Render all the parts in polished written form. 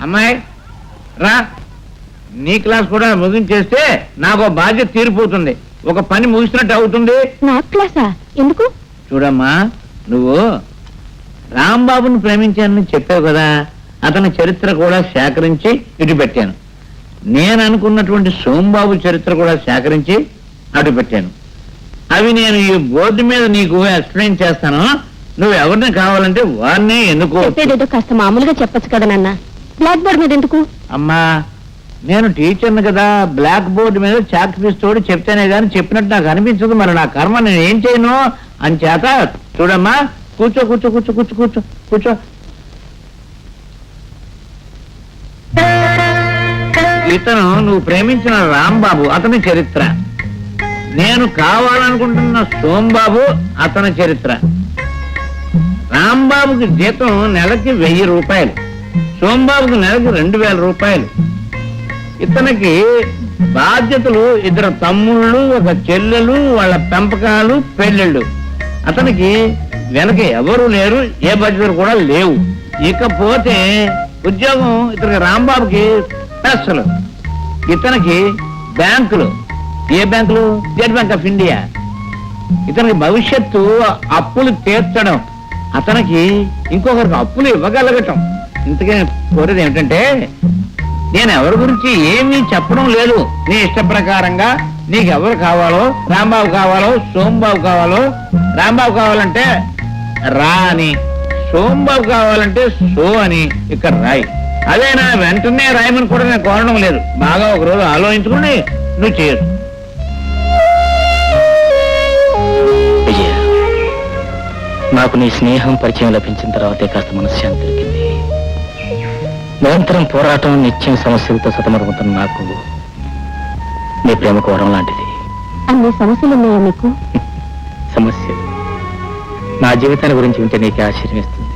అమ్మాయి రా, నీ క్లాస్ కూడా ముగించేస్తే నాకు బాధ్యత తీరిపోతుంది, ఒక పని ముగిసినట్టు అవుతుంది. నా క్లాసా? ఎందుకు? చూడమ్మా, నువ్వు రాంబాబుని ప్రేమించానని చెప్పావు కదా, అతని చరిత్ర కూడా సేకరించి ఇటు పెట్టాను. నేను అనుకున్నటువంటి సోంబాబు చరిత్ర కూడా సేకరించి అటు పెట్టాను. అవి నేను ఈ బోర్డు మీద నీకు ఎక్స్ప్లెయిన్ చేస్తాను. నువ్వు ఎవరిని కావాలంటే వారిని ఎన్నుకో. చెప్పేదేదో కాస్త మామూలుగా చెప్పచ్చు కదా నాన్న, బ్లాక్ బోర్డ్ మీద ఎందుకు? అమ్మా, నేను టీచర్ని కదా, బ్లాక్ బోర్డు మీద చాక్ పీస్ తోడు చెప్తేనే గాని చెప్పినట్టు నాకు అనిపించదు. మరి నా కర్మ, నేను ఏం చేయను అని చేత. చూడమ్మా, కూర్చో కూర్చో కూర్చో కూర్చో కూర్చో కూర్చో. ఇతను నువ్వు ప్రేమించిన రాంబాబు, అతని చరిత్ర. నేను కావాలనుకుంటున్న సోంబాబు, అతని చరిత్ర. రాంబాబుకి జీతం నెలకి 1000 రూపాయలు, సోంబాబుకి నెలకి 2000 రూపాయలు. ఇతనికి బాధ్యతలు 2 తమ్ముళ్ళు, 1 చెల్లెలు, వాళ్ళ పెంపకాలు, పెళ్ళిళ్ళు. అతనికి వెనక ఎవరు లేరు, ఏ బాధ్యతలు కూడా లేవు. ఇకపోతే ఉద్యోగం ఇతనికి రాంబాబుకి స్పెషల్. ఇతనికి బ్యాంకులు. ఏ బ్యాంకులు? State bank of India. ఇతనికి భవిష్యత్తు అప్పులు తీర్చడం, అతనికి ఇంకొకరికి అప్పులు ఇవ్వగలగటం. ఇంతకీ కోరేది ఏమిటంటే, నేను ఎవరి గురించి ఏమీ చెప్పడం లేదు. నీ ఇష్ట ప్రకారంగా నీకు ఎవరు కావాలో, రాంబాబు కావాలో, సోంబాబు కావాలో. రాంబాబు కావాలంటే రా అని, సోంబాబు కావాలంటే సో అని ఇక్కడ రాయి. అదే నా వెంటనే రాయమని కూడా నేను కోరడం లేదు. బాగా ఒకరోజు ఆలోచించుకుని నువ్వు చేయొచ్చు. విజయ, నాకు నీ స్నేహం పరిచయం లభించిన తర్వాతే కాస్త మనశ్శాంతి దొరికింది. నిరంతరం పోరాటం, నిత్యం సమస్యలతో సతమతమవుతున్న నాకు నీ ప్రేమ కోరం లాంటిది. అన్ని సమస్యలు ఉన్నాయా మీకు? సమస్యలు నా జీవితాన్ని గురించి వింటే నీకు ఆశ్చర్యం ఇస్తుంది.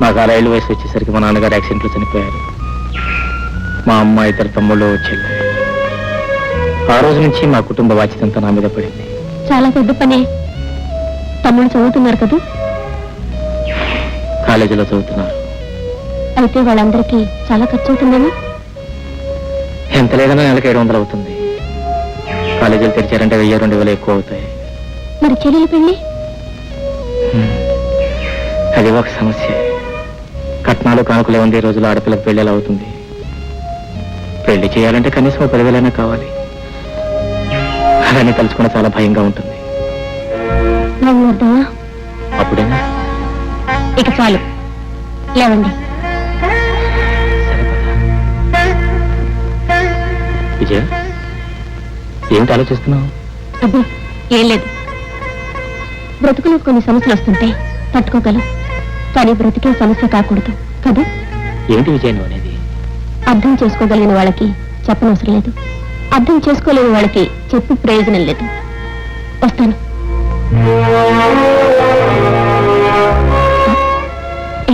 మాకు 6 ఏళ్ళ వయసు వచ్చేసరికి మా నాన్నగారు యాక్సిడెంట్లో చనిపోయారు. మా అమ్మ, 2 తమ్ముళ్ళు, చెల్లి. ఆ రోజు నుంచి మా కుటుంబ బాధ్యత అంతా నా మీద పడింది. చాలా పెద్ద పనే. తమ్ముడు చదువుతున్నారు కదా? కాలేజీలో చదువుతున్నారు. అయితే వాళ్ళందరికీ చాలా ఖర్చు అవుతుందేమో? ఎంత లేదన్నా నెలకి 700 అవుతుంది. కాలేజీలు తెరిచారంటే 1000-2000 ఎక్కువ అవుతాయి. మరి చెల్లెలు పెళ్ళి? అది ఒక సమస్య. కట్నాలు కానుకలే ఉంది. ఈ రోజుల్లో ఆడపిల్లకి పెళ్ళి ఎలా అవుతుంది? పెళ్లి చేయాలంటే కనీసం 10,000 కావాలి. అలానే తలుచుకుని చాలా భయంగా ఉంటుంది. అప్పుడేనా? ఇక చాలు, లేవండి. విజయ, ఏమిటి ఆలోచిస్తున్నావు? అబ్బే, ఏం లేదు. బ్రతుకులో కొన్ని సమస్యలు వస్తుంటాయి, తట్టుకోగలం. కానీ బ్రతికే సమస్య కాకూడదు కదా? ఏంటి విజయ నువ్వు అనేది? అర్థం చేసుకోగలిగిన వాళ్ళకి చెప్పనవసరం లేదు, అర్థం చేసుకోలేని వాళ్ళకి చెప్పి ప్రయోజనం లేదు. వస్తాను.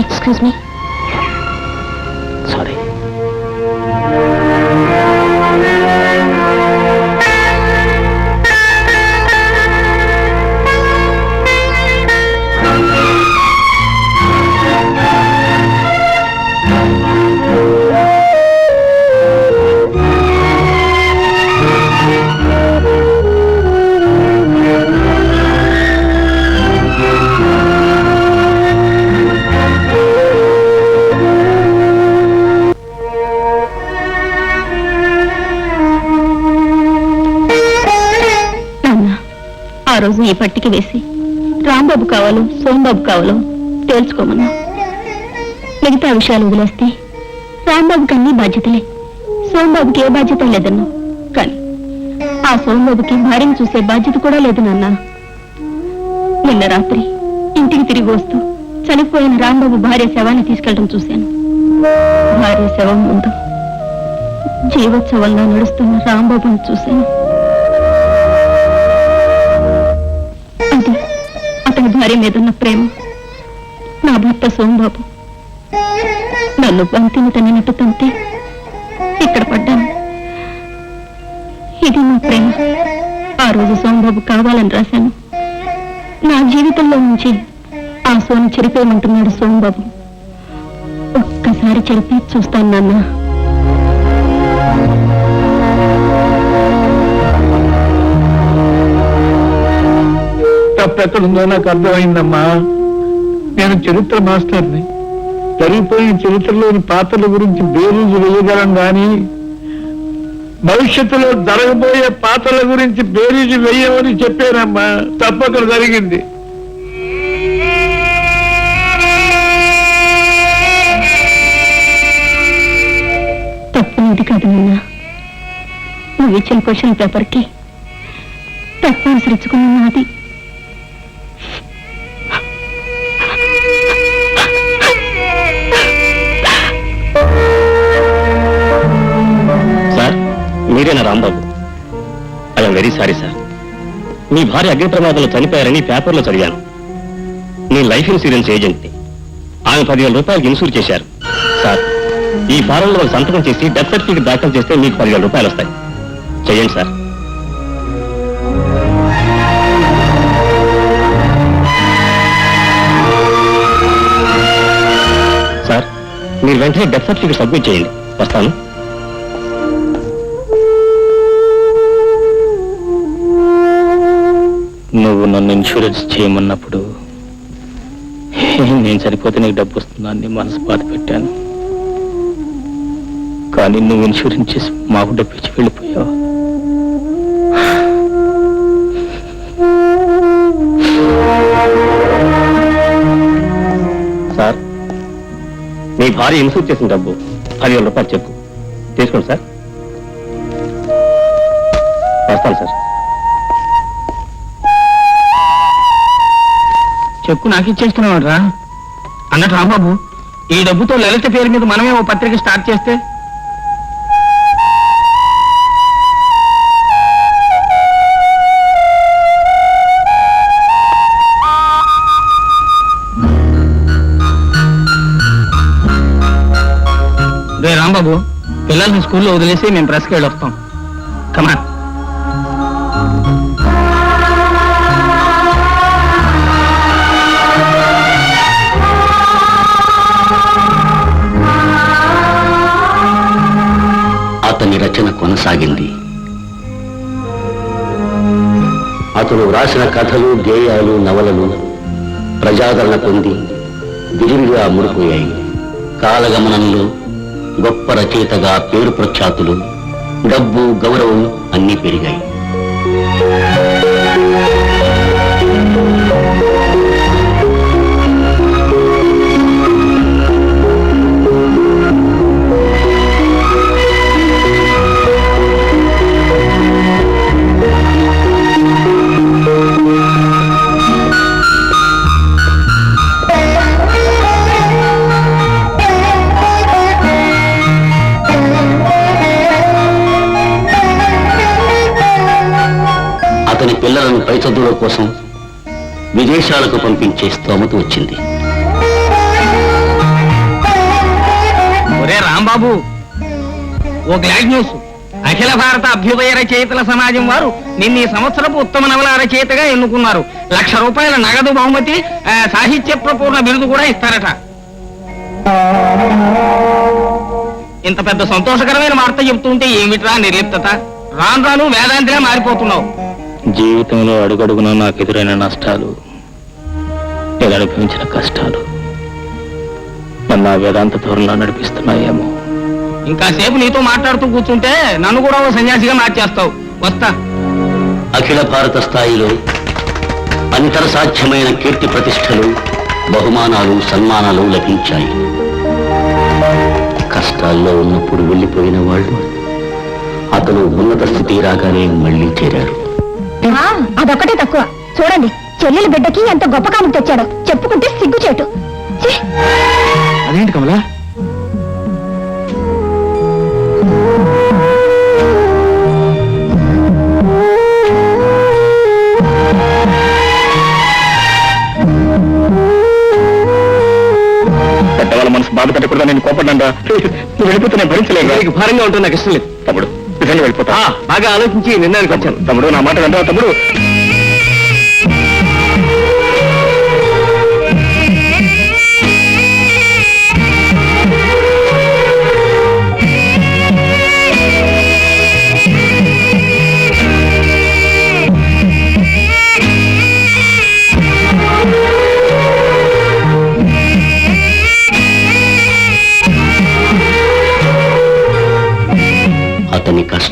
Excuse me. సారీ. ఆ రోజు ఈ పట్టికి వేసి రాంబాబు కావాలో, సోంబాబు కావాలో తేల్చుకోమన్నా. మిగతా విషయాలు వదిలేస్తే రాంబాబుకి అన్ని బాధ్యతలే, సోంబాబుకి ఏ బాధ్యత లేదన్నా. కానీ ఆ సోంబాబుకి భార్యను చూసే బాధ్యత కూడా లేదు నాన్న. నిన్న రాత్రి ఇంటికి తిరిగి వస్తూ చనిపోయిన రాంబాబు భార్య శవాన్ని తీసుకెళ్ళడం చూశాను. భార్య శవం ముందు జీవోత్సవంలో నడుస్తున్న రాంబాబుని చూశాను. అది అతని భార్య మీదున్న ప్రేమ. నా భర్త సోంబాబు నన్ను బంతిని తనినట్టు తంతే ఇక్కడ పడ్డాను. ఇది నా ప్రేమ. ఆ రోజు సోంబాబు కావాలని రాశాను. నా జీవితంలో నుంచి ఆ సోను చెరిపేయమంటున్నాడు సోంబాబు. ఒక్కసారి ఒక్కసారి చెప్పి చూస్తాను నాన్న. తప్పెక్కడుందో నాకు అర్థమైందమ్మా. నేను చరిత్ర మాస్టర్ని. జరిగిపోయిన చరిత్రలోని పాత్రల గురించి బేరీజు వేయగలం గాని భవిష్యత్తులో జరగబోయే పాత్రల గురించి బేరీజు వేయమని చెప్పానమ్మా. తప్పక జరిగింది. తప్పు నీది కాదు నాన్న. నువ్వు ఇచ్చిన క్వశ్చన్ పేపర్కి తప్పు అనుసరించుకున్న నాది. సార్, మీరేనా Rambabu? I'm very sorry sir. మీ భార్య అగ్ని ప్రమాదంలో చనిపోయారని పేపర్లో చదివాను. మీ లైఫ్ ఇన్సూరెన్స్ ఏజెంట్ని. ఆమె 10,000 రూపాయలకి ఇన్సూర్ చేశారు. సార్, ఈ ఫారంలో వాళ్ళు సంతకం చేసి డెత్ సర్టిఫికేట్ దాఖలు చేస్తే మీకు 10,000 రూపాయలు వస్తాయి. చెయ్యండి సార్. సార్, మీరు వెంటనే డెత్ సర్టిఫికేట్ సబ్మిట్ చేయండి. వస్తాను. నువ్వు నన్ను ఇన్సూరెన్స్ చేయమన్నప్పుడు నేను చనిపోతే నీకు డబ్బు వస్తుందని మనసు బాధ పెట్టాను. కానీ నువ్వు ఇన్సూరెన్స్ చేసి మాకు డబ్బు ఇచ్చి వెళ్ళిపోయావు. సార్, మీ భార్య ఇన్సూర్ చేసిన డబ్బు 10,000 రూపాయలు చెప్పు తీసుకోండి సార్. వస్తాను సార్. చెక్కు నాకు ఇచ్చేస్తున్నాడు రా. అన్నట్టు రాంబాబు, ఈ డబ్బుతో లలిత పేరు మీద మనమే ఓ పత్రిక స్టార్ట్ చేస్తే రే రాంబాబు, పిల్లల్ని స్కూల్లో వదిలేసి మేము ప్రెస్కి వెళ్ళి వస్తాం. కమాన్. అతని రచన కొనసాగింది. అతను వ్రాసిన కథలు, గేయాలు, నవలలు ప్రజాదరణ పొంది విరివిగా ముడిపోయాయి. కాలగమనంలో గొప్ప రచయితగా పేరు ప్రఖ్యాతులు, డబ్బు, గౌరవం అన్నీ పెరిగాయి. అతని పిల్లలను పై చదువుల కోసం విదేశాలకు పంపించే స్తోమత వచ్చింది. ఒరే రాంబాబు, ఓ గ్లాడ్ న్యూస్. అఖిల భారత అభ్యుదయ రచయితల సమాజం వారు నిన్న ఈ సంవత్సరపు ఉత్తమ నవల రచయితగా ఎన్నుకున్నారు. 1,00,000 రూపాయల నగదు బహుమతి, సాహిత్య ప్రపూర్ణ బిరుదు కూడా ఇస్తారట. ఇంత పెద్ద సంతోషకరమైన వార్త చెప్తుంటే ఏమిట్రా నిర్లిప్తత? రాను రాను వేదాంతిగా మారిపోతున్నావు. జీవితంలో అడుగడుగునా నాకు ఎదురైన నష్టాలు, నేను అనుభవించిన కష్టాలు నన్ను ఆ వేదాంత ధోరణిలో నడిపిస్తున్నాయేమో. ఇంకాసేపు నీతో మాట్లాడుతూ కూర్చుంటే నన్ను కూడా ఓ సన్యాసిగా మార్చేస్తావు. వస్తా. అఖిల భారత స్థాయిలో అంతర సాధ్యమైన కీర్తి ప్రతిష్టలు, బహుమానాలు, సన్మానాలు లభించాయి. కష్టాల్లో ఉన్నప్పుడు వెళ్ళిపోయిన వాళ్ళు అతను ఉన్నత స్థితి రాగానే మళ్ళీ చేరారు. అదొక్కటే తక్కువ. చూడండి, చెల్లెల బిడ్డకి ఎంత గొప్ప కానుక తెచ్చాడో చెప్పుకుంటే సిగ్గుచేటు. అదేంటి కమలా? పెద్దవాళ్ళ మనసు బాధ పెట్టకూడదా? నేను కోపడ్డా వెళ్ళిపోతే నేను భరించలేదు. భారంగా ఉంటుంది, నాకు ఇష్టం లేదు. తమ్ముడు, నిజంగా వెళ్ళిపోతా. బాగా ఆలోచించి నిర్ణయానికి వచ్చాను. తమ్ముడు, నా మాట వెంటనే తమ్ముడు.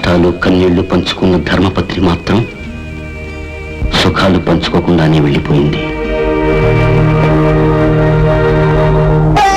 కష్టాలు కన్నీళ్లు పంచుకున్న ధర్మపత్రి మాత్రం సుఖాలు పంచుకోకుండానే వెళ్ళిపోయింది.